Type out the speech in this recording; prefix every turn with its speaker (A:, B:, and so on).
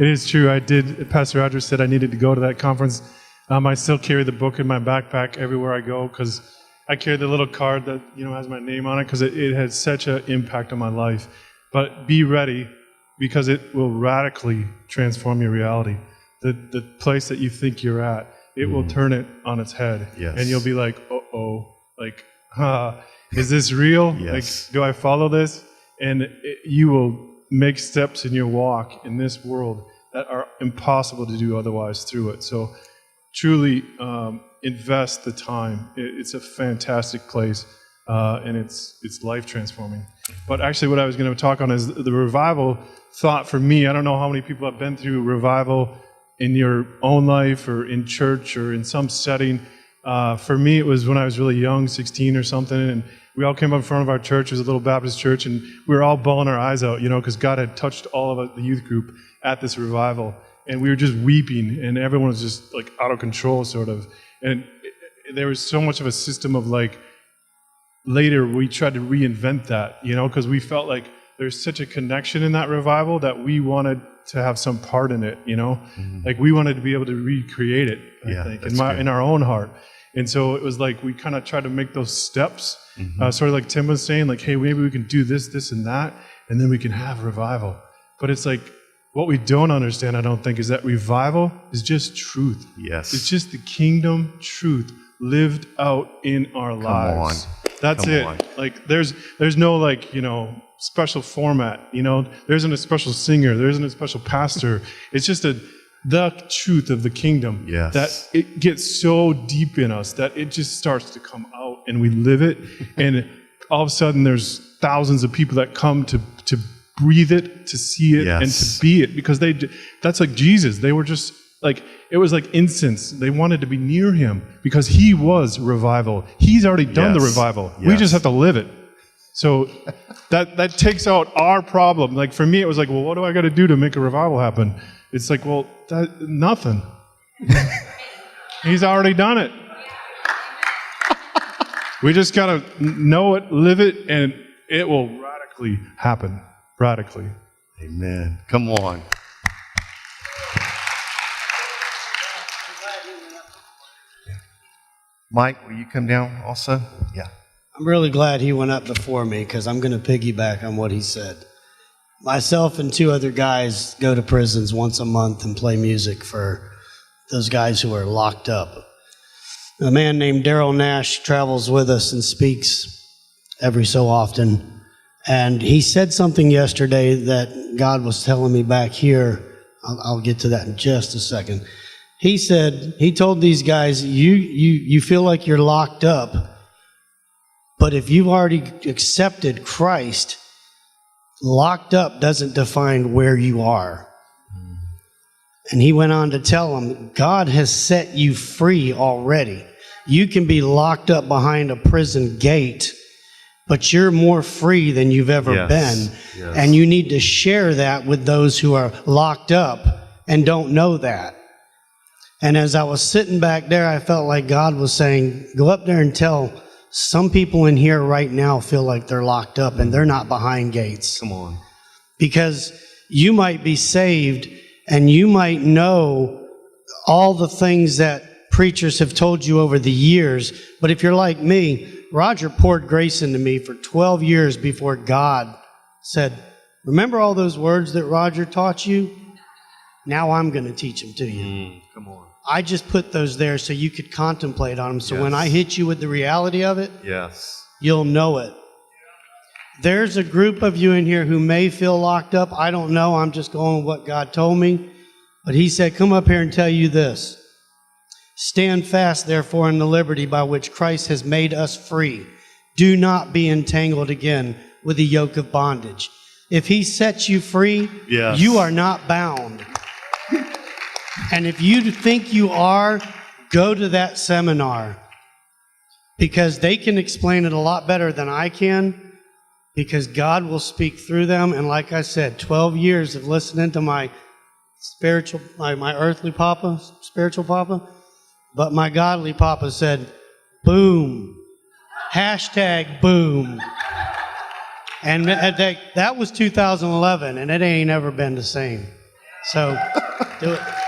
A: It is true. I did. Pastor Rogers said I needed to go to that conference. I still carry the book in my backpack everywhere I go because I carry the little card that has my name on it because it had such an impact on my life. But be ready because it will radically transform your reality. The place that you think you're at, it will turn it on its head.
B: Yes.
A: And you'll be like, is this real?
B: Yes.
A: Like, do I follow this? And you will make steps in your walk in this world that are impossible to do otherwise through it. So truly invest the time. It's a fantastic place, and it's life transforming. But actually what I was going to talk on is the revival thought for me. I don't know how many people have been through revival in your own life or in church or in some setting. For me, it was when I was really young, 16 or something, and we all came up in front of our church. It was a little Baptist church, and we were all bawling our eyes out, because God had touched all of the youth group at this revival, and we were just weeping, and everyone was just like out of control, sort of. And there was so much of a system of like, later we tried to reinvent that, because we felt like there's such a connection in that revival that we wanted to have some part in it,
B: Mm-hmm.
A: like we wanted to be able to recreate it, I think, in our own heart. And so it was like we kind of tried to make those steps, sort of like Tim was saying, like, hey, maybe we can do this, this, and that, and then we can have revival. But it's like, what we don't understand, I don't think, is that revival is just truth.
B: Yes.
A: It's just the kingdom truth lived out in our lives. That's it. Like, there's no, like, special format, there isn't a special singer, there isn't a special pastor. It's just the truth of the kingdom.
B: Yes.
A: That it gets so deep in us that it just starts to come out and we live it. And all of a sudden there's thousands of people that come to breathe it, to see it, and to be it, because that's like Jesus. They were just like, it was like incense. They wanted to be near him because he was revival. He's already done the revival. We just have to live it. So that takes out our problem. Like for me, it was like, well, what do I got to do to make a revival happen? It's like, well, nothing. He's already done it. We just got to know it, live it, and it will radically happen. Radically.
B: Amen. Come on. Mike, will you come down also? Yeah.
C: I'm really glad he went up before me because I'm going to piggyback on what he said. Myself and two other guys go to prisons once a month and play music for those guys who are locked up. A man named Daryl Nash travels with us and speaks every so often. And he said something yesterday that God was telling me back here. I'll get to that in just a second. He said, he told these guys, you feel like you're locked up, but if you've already accepted Christ, locked up doesn't define where you are. And he went on to tell them, God has set you free already. You can be locked up behind a prison gate, but you're more free than you've ever been. Yes. And you need to share that with those who are locked up and don't know that. And as I was sitting back there, I felt like God was saying, go up there and tell some people in here right now feel like they're locked up and they're not behind gates.
B: Come on.
C: Because you might be saved and you might know all the things that preachers have told you over the years. But if you're like me, Roger poured grace into me for 12 years before God said, remember all those words that Roger taught you? Now I'm going to teach them to you.
B: Come on.
C: I just put those there so you could contemplate on them. So when I hit you with the reality of it, you'll know it. There's a group of you in here who may feel locked up. I don't know. I'm just going with what God told me. But he said, come up here and tell you this. Stand fast, therefore, in the liberty by which Christ has made us free. Do not be entangled again with the yoke of bondage. If he sets you free, you are not bound. And if you think you are, go to that seminar. Because they can explain it a lot better than I can. Because God will speak through them. And like I said, 12 years of listening to my spiritual, my earthly papa, spiritual papa. But my godly papa said, boom. Hashtag boom. And that was 2011, and it ain't ever been the same. So do it.